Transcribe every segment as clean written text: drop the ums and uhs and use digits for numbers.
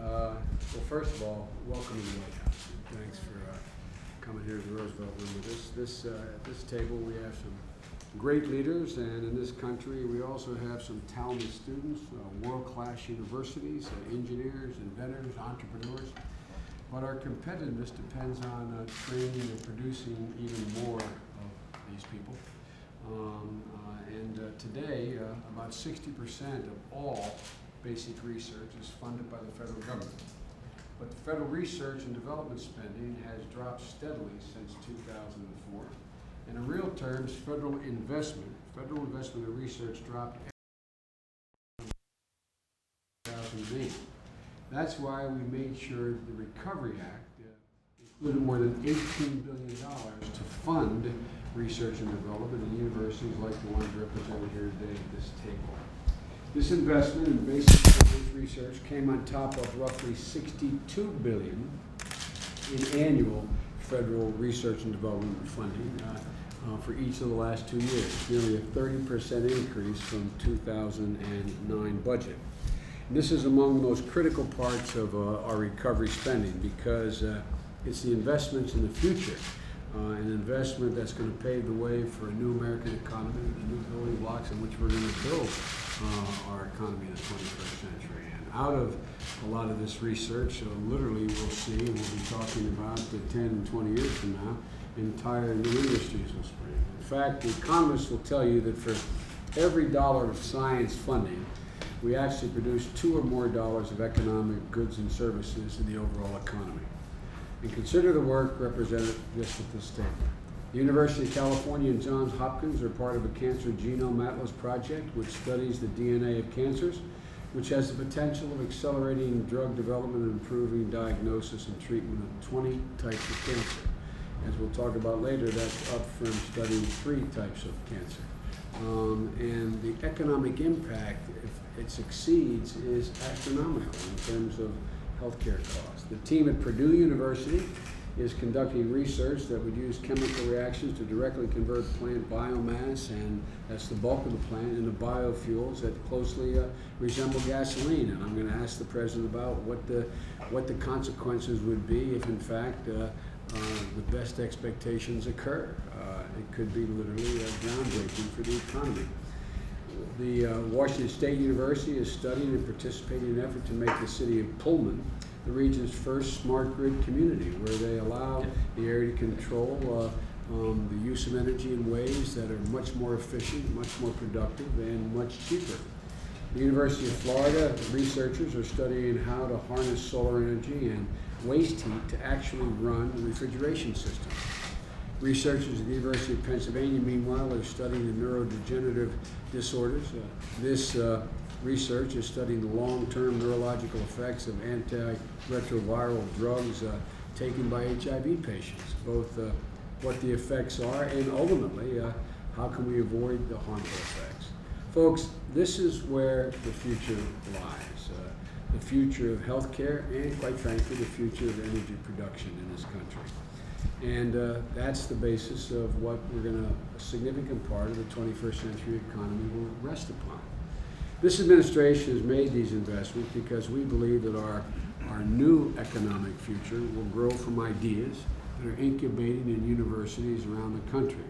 Well, first of all, welcome to the White House. Thanks for coming here to the Roosevelt Room with us. At this table, we have some great leaders, and in this country, we also have some talented students, world-class universities, engineers, inventors, entrepreneurs. But our competitiveness depends on training and producing even more of these people. Today, about 60% of all basic research is funded by the federal government. But the federal research and development spending has dropped steadily since 2004. And in real terms, federal investment in research dropped in 2008. That's why we made sure the Recovery Act included more than $18 billion to fund research and development in universities like the ones represented here today at this table. This investment in basic science research came on top of roughly $62 billion in annual federal research and development funding for each of the last 2 years, nearly a 30% increase from 2009 budget. And this is among the most critical parts of our recovery spending because it's the investments in the future, an investment that's going to pave the way for a new American economy, the new building blocks in which we're going to build our economy in the 21st century. And out of a lot of this research, literally we'll see, and we'll be talking about 10 and 20 years from now, entire new industries will spring. In fact, the economists will tell you that for every dollar of science funding, we actually produce $2 or more of economic goods and services in the overall economy. And consider the work represented just at this table. The University of California and Johns Hopkins are part of a Cancer Genome Atlas project which studies the DNA of cancers, which has the potential of accelerating drug development and improving diagnosis and treatment of 20 types of cancer. As we'll talk about later, that's up from studying 3 types of cancer. And the economic impact, if it succeeds, is astronomical in terms of healthcare costs. The team at Purdue University is conducting research that would use chemical reactions to directly convert plant biomass, and that's the bulk of the plant, into biofuels that closely resemble gasoline. And I'm going to ask the president about what the consequences would be if, in fact, the best expectations occur. It could be literally groundbreaking for the economy. The Washington State University is studying and participating in an effort to make the city of Pullman the region's first smart grid community, where they allow the area to control the use of energy in ways that are much more efficient, much more productive, and much cheaper. The University of Florida researchers are studying how to harness solar energy and waste heat to actually run refrigeration systems. Researchers at the University of Pennsylvania, meanwhile, are studying the neurodegenerative disorders. This research is studying the long-term neurological effects of antiretroviral drugs taken by HIV patients, both what the effects are and ultimately how can we avoid the harmful effects. Folks, this is where the future lies, the future of healthcare and, quite frankly, the future of energy production in this country. And that's the basis of what a significant part of the 21st century economy will rest upon. This administration has made these investments because we believe that our new economic future will grow from ideas that are incubating in universities around the country.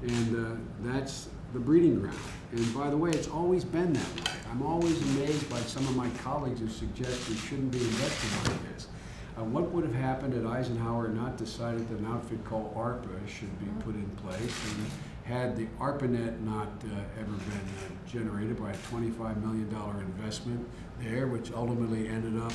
And that's the breeding ground. And by the way, it's always been that way. I'm always amazed by some of my colleagues who suggest we shouldn't be investing like this. What would have happened had Eisenhower not decided that an outfit called ARPA should be put in place, and had the ARPANET not ever been generated by a $25 million investment there, which ultimately ended up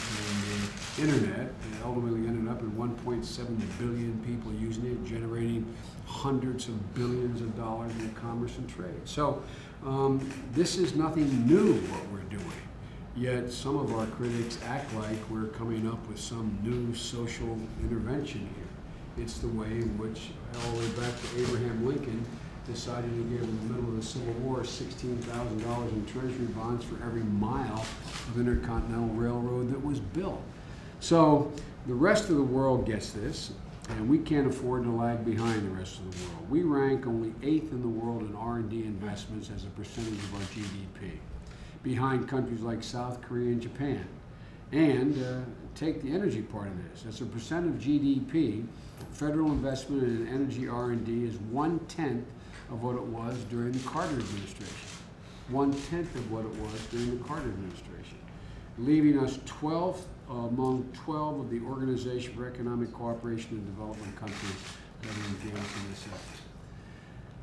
in the internet, and ultimately ended up in 1.7 billion people using it, generating hundreds of billions of dollars in commerce and trade. So this is nothing new what we're doing. Yet some of our critics act like we're coming up with some new social intervention here. It's the way in which, all the way back to Abraham Lincoln, decided to give, in the middle of the Civil War, $16,000 in treasury bonds for every mile of intercontinental railroad that was built. So the rest of the world gets this, and we can't afford to lag behind the rest of the world. We rank only 8th in the world in R&D investments as a percentage of our GDP, behind countries like South Korea and Japan. And take the energy part of this. As a percent of GDP, federal investment in energy R&D is 1/10 of what it was during the Carter administration. 1/10 of what it was during the Carter administration, leaving us 12th among 12 of the Organization for Economic Cooperation and Development countries that are engaged in this effort.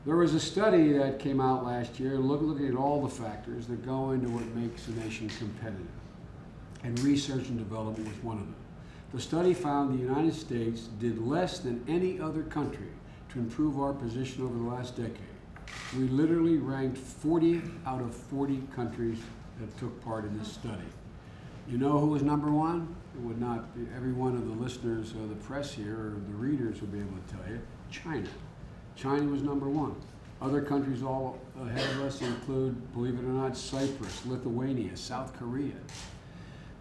There was a study that came out last year looking at all the factors that go into what makes a nation competitive, and research and development was one of them. The study found the United States did less than any other country to improve our position over the last decade. We literally ranked 40 out of 40 countries that took part in this study. You know who was number one? It would not be every one of the listeners or the press here or the readers would be able to tell you. China. China was number one. Other countries all ahead of us include, believe it or not, Cyprus, Lithuania, South Korea.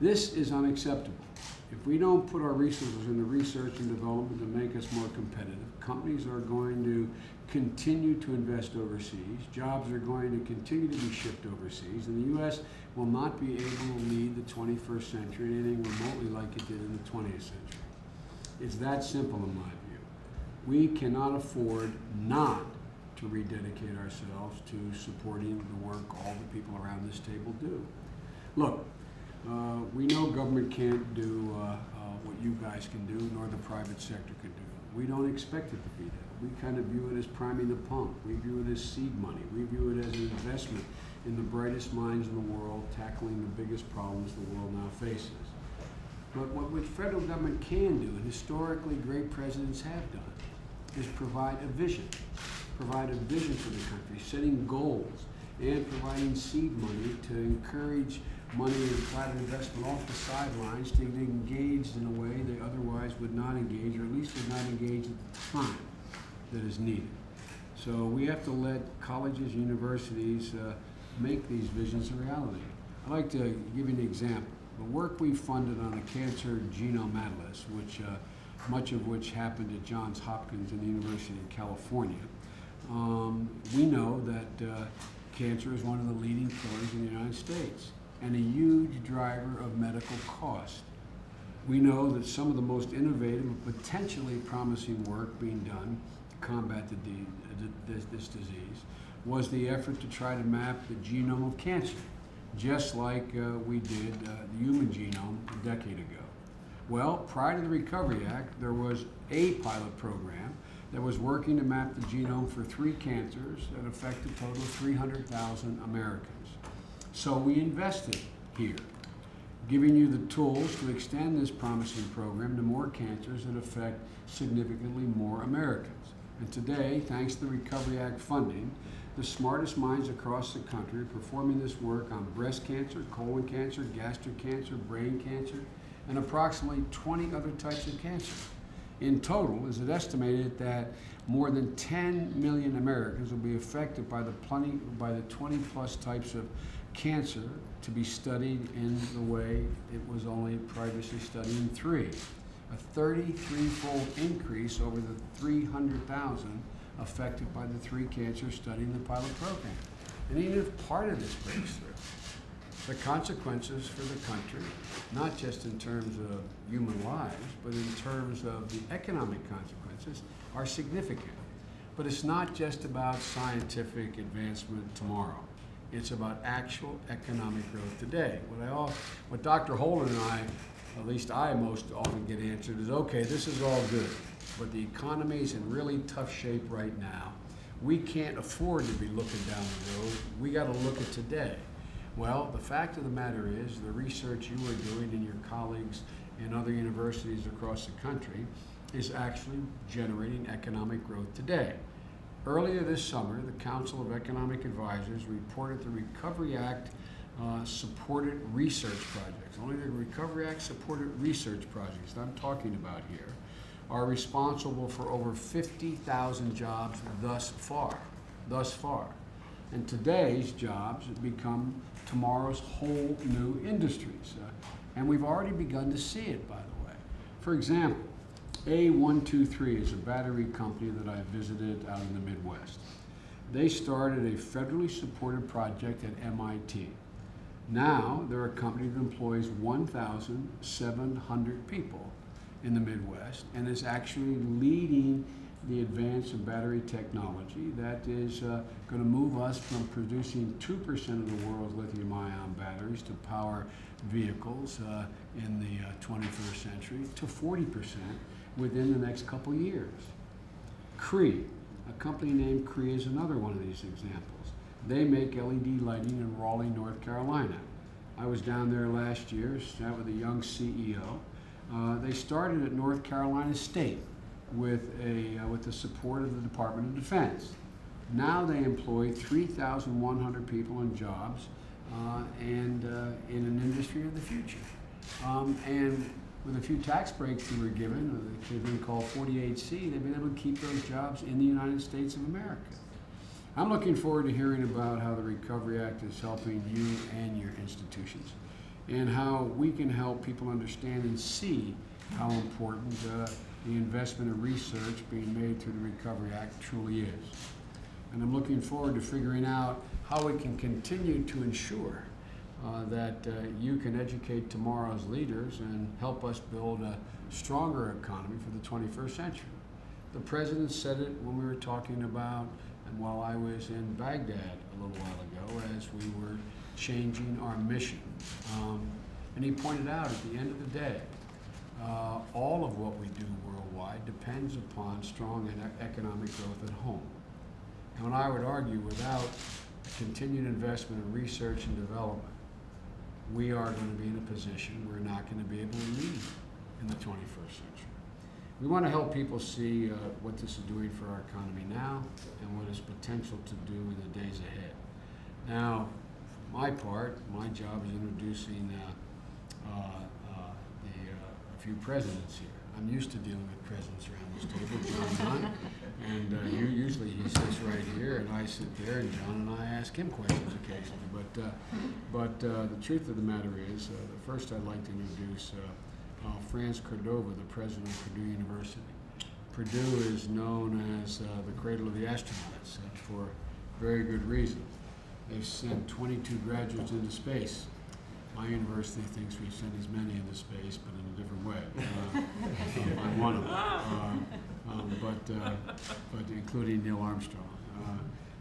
This is unacceptable. If we don't put our resources into research and development to make us more competitive, companies are going to continue to invest overseas, jobs are going to continue to be shipped overseas, and the U.S. will not be able to lead the 21st century in anything remotely like it did in the 20th century. It's that simple in my view. We cannot afford not to rededicate ourselves to supporting the work all the people around this table do. Look, we know government can't do what you guys can do, nor the private sector can do. We don't expect it to be that. We kind of view it as priming the pump. We view it as seed money. We view it as an investment in the brightest minds in the world, tackling the biggest problems the world now faces. But what the federal government can do, and historically great presidents have done, is provide a vision for the country, setting goals, and providing seed money to encourage money and private investment off the sidelines to get engaged in a way they otherwise would not engage, or at least would not engage at the time that is needed. So we have to let colleges, universities make these visions a reality. I'd like to give you an example. The work we funded on the Cancer Genome Atlas, which much of which happened at Johns Hopkins and the University of California, we know that cancer is one of the leading killers in the United States and a huge driver of medical cost. We know that some of the most innovative and potentially promising work being done to combat this disease was the effort to try to map the genome of cancer, just like we did the human genome a decade ago. Well, prior to the Recovery Act, there was a pilot program that was working to map the genome for 3 cancers that affect a total of 300,000 Americans. So we invested here, giving you the tools to extend this promising program to more cancers that affect significantly more Americans. And today, thanks to the Recovery Act funding, the smartest minds across the country are performing this work on breast cancer, colon cancer, gastric cancer, brain cancer, and approximately 20 other types of cancer. In total, is it estimated that more than 10 million Americans will be affected by the 20 plus types of cancer to be studied in the way it was only previously studied in 3. A 33-fold increase over the 300,000 affected by the 3 cancers studied in the pilot program. And even if part of this breaks through, the consequences for the country, not just in terms of human lives, but in terms of the economic consequences, are significant. But it's not just about scientific advancement tomorrow. It's about actual economic growth today. What Dr. Holden and I, at least I most often get answered is, okay, this is all good, but the economy is in really tough shape right now. We can't afford to be looking down the road. We got to look at today. Well, the fact of the matter is the research you are doing and your colleagues in other universities across the country is actually generating economic growth today. Earlier this summer, the Council of Economic Advisors reported the Recovery Act supported research projects. Only the Recovery Act supported research projects that I'm talking about here are responsible for over 50,000 jobs thus far. And today's jobs have become tomorrow's whole new industries. And we've already begun to see it, by the way. For example, A123 is a battery company that I visited out in the Midwest. They started a federally supported project at MIT. Now, they're a company that employs 1,700 people in the Midwest and is actually leading the advance of battery technology that is going to move us from producing 2% of the world's lithium-ion batteries to power vehicles in the 21st century to 40% within the next couple years. Cree, a company named Cree, is another one of these examples. They make LED lighting in Raleigh, North Carolina. I was down there last year, sat with a young CEO. They started at North Carolina State with the support of the Department of Defense. Now they employ 3,100 people in jobs and in an industry of the future. And with a few tax breaks they were given, they've been called 48C, they've been able to keep those jobs in the United States of America. I'm looking forward to hearing about how the Recovery Act is helping you and your institutions, and how we can help people understand and see how important the investment in research being made through the Recovery Act truly is. And I'm looking forward to figuring out how we can continue to ensure that you can educate tomorrow's leaders and help us build a stronger economy for the 21st century. The President said it when we were talking about, and while I was in Baghdad a little while ago, as we were changing our mission. And he pointed out at the end of the day, all of what we do worldwide depends upon strong economic growth at home. And I would argue without continued investment in research and development, we are going to be in a position we're not going to be able to lead in the 21st century. We want to help people see what this is doing for our economy now and what its potential to do in the days ahead. Now, for my part, my job is introducing a few presidents here. I'm used to dealing with presidents around this table, John Hunt, and usually he sits right here, and I sit there, and John and I ask him questions occasionally. But the truth of the matter is, first I'd like to introduce Franz Cordova, the president of Purdue University. Purdue is known as the cradle of the astronauts for very good reason. They've sent 22 graduates into space. My university thinks we've sent as many into space, but in a different way. I'm one of them, but including Neil Armstrong.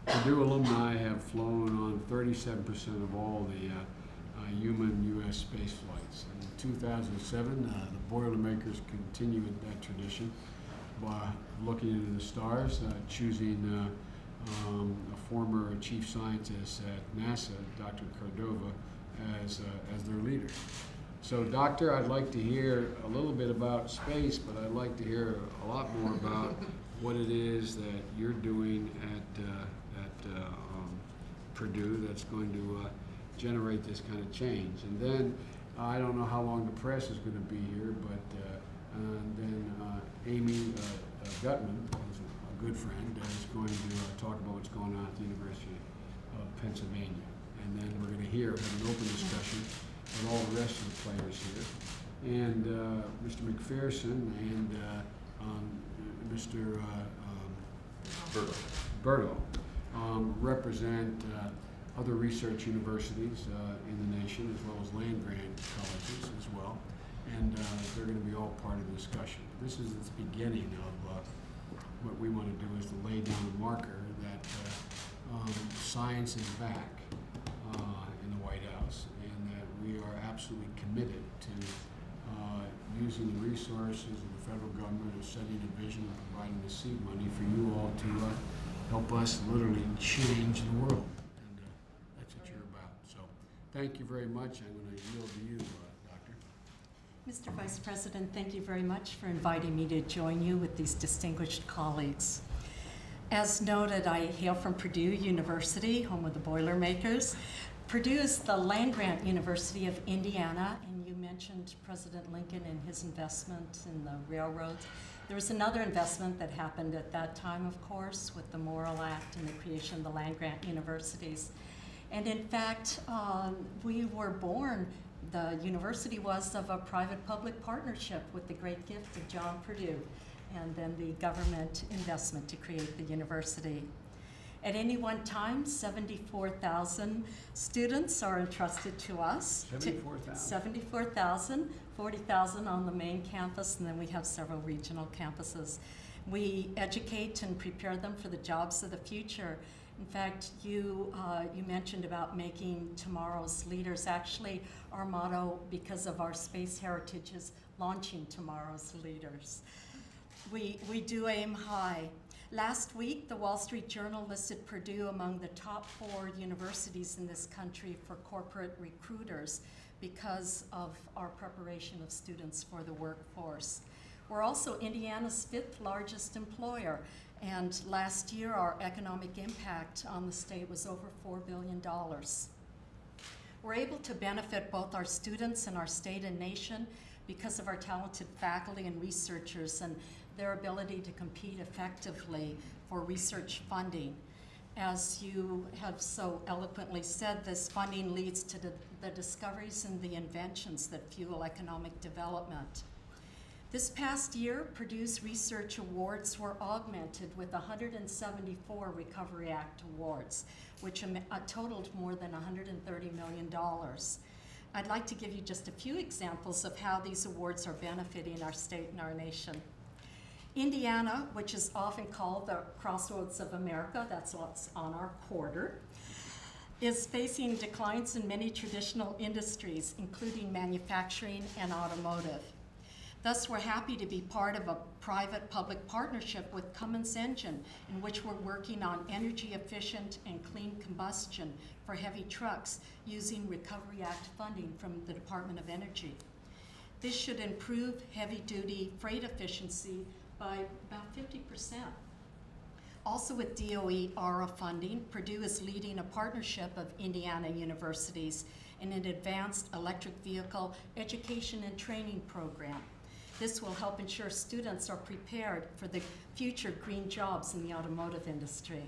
Purdue alumni have flown on 37% of all the human U.S. space flights. In 2007, the Boilermakers continued that tradition by looking into the stars, choosing a former chief scientist at NASA, Dr. Cordova, as their leader. So, Doctor, I'd like to hear a little bit about space, but I'd like to hear a lot more about what it is that you're doing at Purdue that's going to generate this kind of change. And then, I don't know how long the press is going to be here, but then Amy Gutman, who's a good friend, is going to talk about what's going on at the University of Pennsylvania. And then we're going to have an open discussion with all the rest of the players here. And Mr. McPherson and Mr. Berto represent other research universities in the nation, as well as land-grant colleges as well. And they're going to be all part of the discussion. This is the beginning of what we want to do, is to lay down a marker that science is back in the White House, and that we are absolutely committed to using the resources of the federal government, of setting a vision, and providing the seed money for you all to help us literally change the world. And that's what you're about. So thank you very much. I'm going to yield to you, Doctor. Mr. Vice President, thank you very much for inviting me to join you with these distinguished colleagues. As noted, I hail from Purdue University, home of the Boilermakers. Purdue is the land-grant University of Indiana, and you mentioned President Lincoln and his investment in the railroads. There was another investment that happened at that time, of course, with the Morrill Act and the creation of the land-grant universities. And in fact, we were born, the university was, of a private-public partnership with the great gift of John Purdue, and then the government investment to create the university. At any one time, 74,000 students are entrusted to us. 74,000? 74,000, 40,000 on the main campus, and then we have several regional campuses. We educate and prepare them for the jobs of the future. In fact, you mentioned about making tomorrow's leaders. Actually, our motto, because of our space heritage, is launching tomorrow's leaders. We do aim high. Last week, the Wall Street Journal listed Purdue among the top 4 universities in this country for corporate recruiters because of our preparation of students for the workforce. We're also Indiana's 5th largest employer, and last year our economic impact on the state was over $4 billion. We're able to benefit both our students and our state and nation because of our talented faculty and researchers and their ability to compete effectively for research funding. As you have so eloquently said, this funding leads to the discoveries and the inventions that fuel economic development. This past year, Purdue's research awards were augmented with 174 Recovery Act awards, which totaled more than $130 million. I'd like to give you just a few examples of how these awards are benefiting our state and our nation. Indiana, which is often called the Crossroads of America, that's what's on our quarter, is facing declines in many traditional industries, including manufacturing and automotive. Thus, we're happy to be part of a private-public partnership with Cummins Engine, in which we're working on energy-efficient and clean combustion for heavy trucks using Recovery Act funding from the Department of Energy. This should improve heavy-duty freight efficiency by about 50%. Also with DOE ARA funding, Purdue is leading a partnership of Indiana universities in an advanced electric vehicle education and training program. This will help ensure students are prepared for the future green jobs in the automotive industry.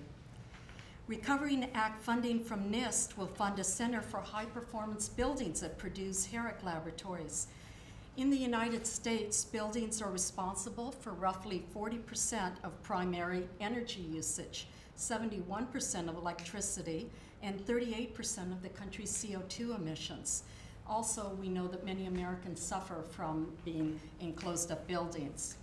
Recovery Act funding from NIST will fund a Center for High Performance Buildings at Purdue's Herrick Laboratories. In the United States, buildings are responsible for roughly 40% of primary energy usage, 71% of electricity, and 38% of the country's CO2 emissions. Also, we know that many Americans suffer from being in closed-up buildings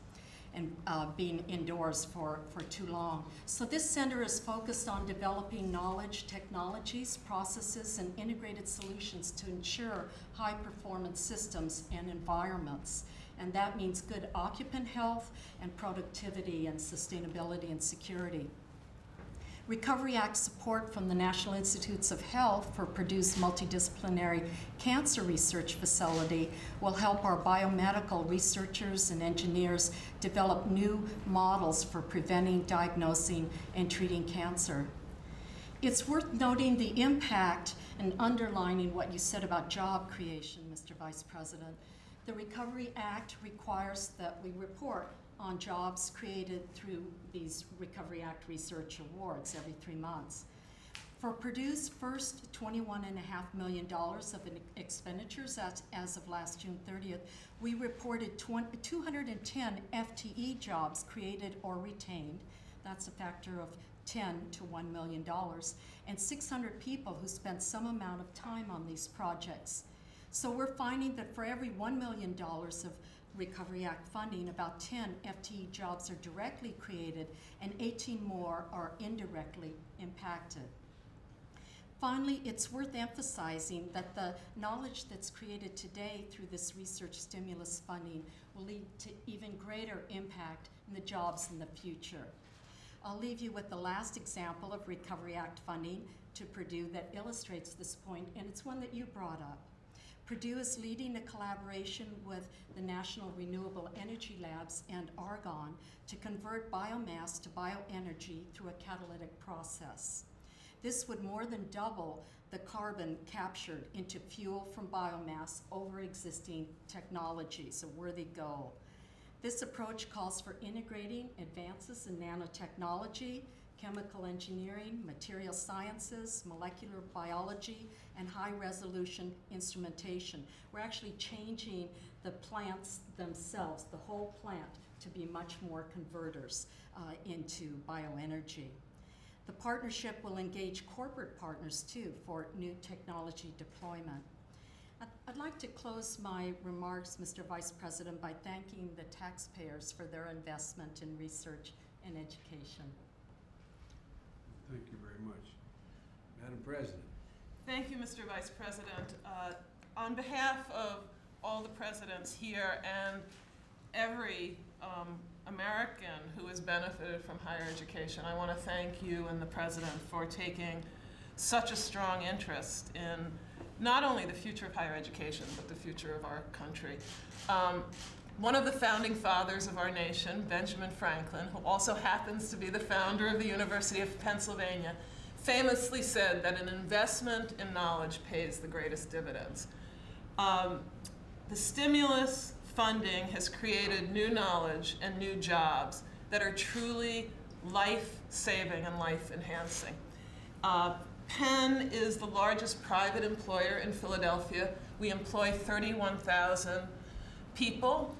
and being indoors for too long. So this center is focused on developing knowledge, technologies, processes, and integrated solutions to ensure high-performance systems and environments. And that means good occupant health and productivity and sustainability and security. Recovery Act support from the National Institutes of Health for Purdue's multidisciplinary cancer research facility will help our biomedical researchers and engineers develop new models for preventing, diagnosing, and treating cancer. It's worth noting the impact and underlining what you said about job creation, Mr. Vice President. The Recovery Act requires that we report on jobs created through these Recovery Act research awards every 3 months. For Purdue's first $21.5 million of expenditures as of last June 30th, we reported 210 FTE jobs created or retained. That's a factor of 10 to $1 million, and 600 people who spent some amount of time on these projects. So we're finding that for every $1 million of Recovery Act funding, about 10 FTE jobs are directly created and 18 more are indirectly impacted. Finally, it's worth emphasizing that the knowledge that's created today through this research stimulus funding will lead to even greater impact in the jobs in the future. I'll leave you with the last example of Recovery Act funding to Purdue that illustrates this point, and it's one that you brought up. Purdue is leading a collaboration with the National Renewable Energy Labs and Argonne to convert biomass to bioenergy through a catalytic process. This would more than double the carbon captured into fuel from biomass over existing technologies, a worthy goal. This approach calls for integrating advances in nanotechnology, chemical engineering, material sciences, molecular biology, and high-resolution instrumentation. We're actually changing the plants themselves, the whole plant, to be much more converters into bioenergy. The partnership will engage corporate partners too for new technology deployment. I'd like to close my remarks, Mr. Vice President, by thanking the taxpayers for their investment in research and education. Thank you very much. Madam President. Thank you, Mr. Vice President. On behalf of all the presidents here and every American who has benefited from higher education, I want to thank you and the President for taking such a strong interest in not only the future of higher education, but the future of our country. One of the founding fathers of our nation, Benjamin Franklin, who also happens to be the founder of the University of Pennsylvania, famously said that an investment in knowledge pays the greatest dividends. The stimulus funding has created new knowledge and new jobs that are truly life-saving and life-enhancing. Penn is the largest private employer in Philadelphia. We employ 31,000 people.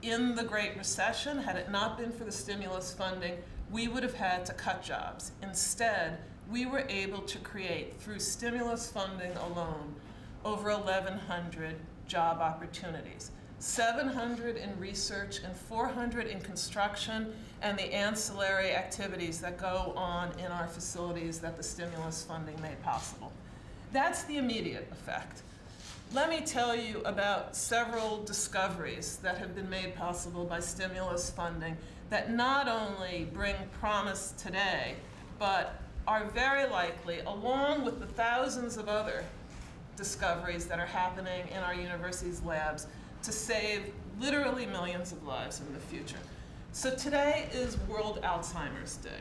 In the Great Recession, had it not been for the stimulus funding, we would have had to cut jobs. Instead, we were able to create, through stimulus funding alone, over 1,100 job opportunities. 700 in research and 400 in construction and the ancillary activities that go on in our facilities that the stimulus funding made possible. That's the immediate effect. Let me tell you about several discoveries that have been made possible by stimulus funding that not only bring promise today, but are very likely, along with the thousands of other discoveries that are happening in our university's labs, to save literally millions of lives in the future. So today is World Alzheimer's Day.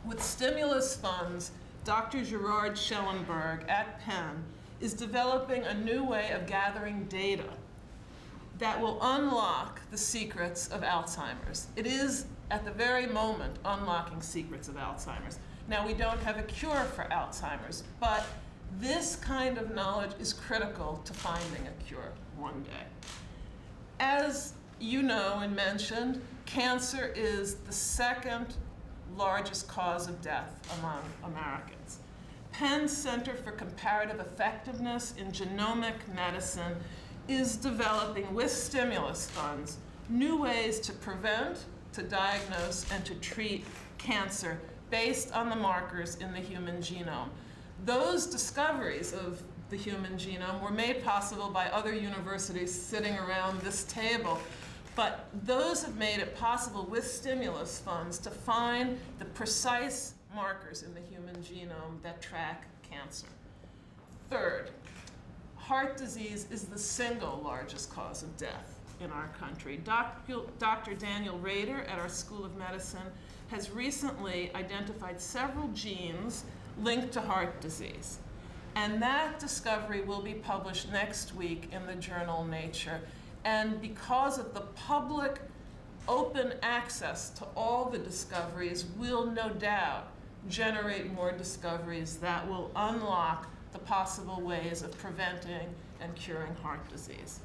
With stimulus funds, Dr. Gerard Schellenberg at Penn is developing a new way of gathering data that will unlock the secrets of Alzheimer's. It is, at the very moment, unlocking secrets of Alzheimer's. Now, we don't have a cure for Alzheimer's, but this kind of knowledge is critical to finding a cure one day. As you know and mentioned, cancer is the second largest cause of death among Americans. Penn Center for Comparative Effectiveness in Genomic Medicine is developing, with stimulus funds, new ways to prevent, to diagnose, and to treat cancer based on the markers in the human genome. Those discoveries of the human genome were made possible by other universities sitting around this table, but those have made it possible with stimulus funds to find the precise markers in the human genome that track cancer. Third, heart disease is the single largest cause of death in our country. Dr. Daniel Rader at our School of Medicine has recently identified several genes linked to heart disease. And that discovery will be published next week in the journal Nature. And because of the public open access to all the discoveries, will no doubt generate more discoveries that will unlock the possible ways of preventing and curing heart disease.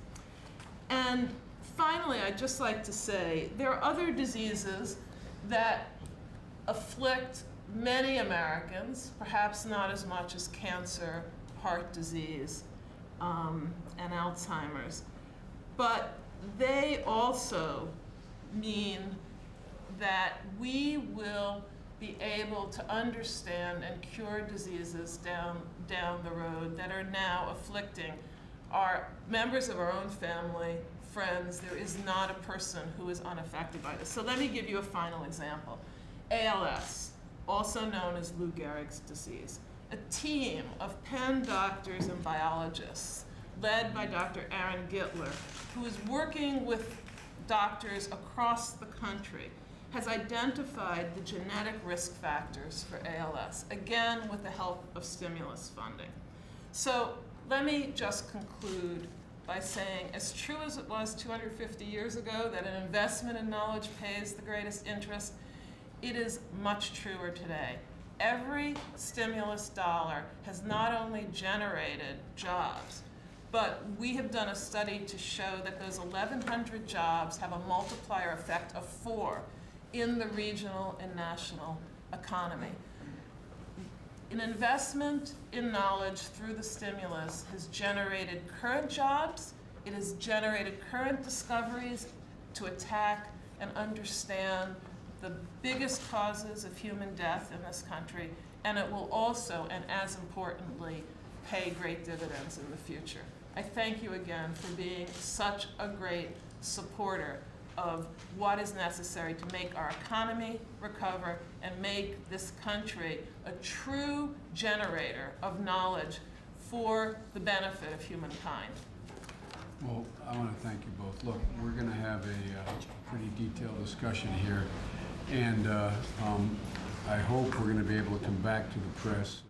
And finally, I'd just like to say, there are other diseases that afflict many Americans, perhaps not as much as cancer, heart disease, and Alzheimer's. But they also mean that we will be able to understand and cure diseases down the road that are now afflicting our members of our own family, friends. There is not a person who is unaffected by this. So let me give you a final example. ALS, also known as Lou Gehrig's disease. A team of Penn doctors and biologists, led by Dr. Aaron Gitler, who is working with doctors across the country, has identified the genetic risk factors for ALS, again with the help of stimulus funding. So let me just conclude by saying, as true as it was 250 years ago that an investment in knowledge pays the greatest interest, it is much truer today. Every stimulus dollar has not only generated jobs, but we have done a study to show that those 1,100 jobs have a multiplier effect of 4 in the regional and national economy. An investment in knowledge through the stimulus has generated current jobs, it has generated current discoveries to attack and understand the biggest causes of human death in this country, and it will also, and as importantly, pay great dividends in the future. I thank you again for being such a great supporter of what is necessary to make our economy recover and make this country a true generator of knowledge for the benefit of humankind. Well, I want to thank you both. Look, we're going to have a pretty detailed discussion here, and I hope we're going to be able to come back to the press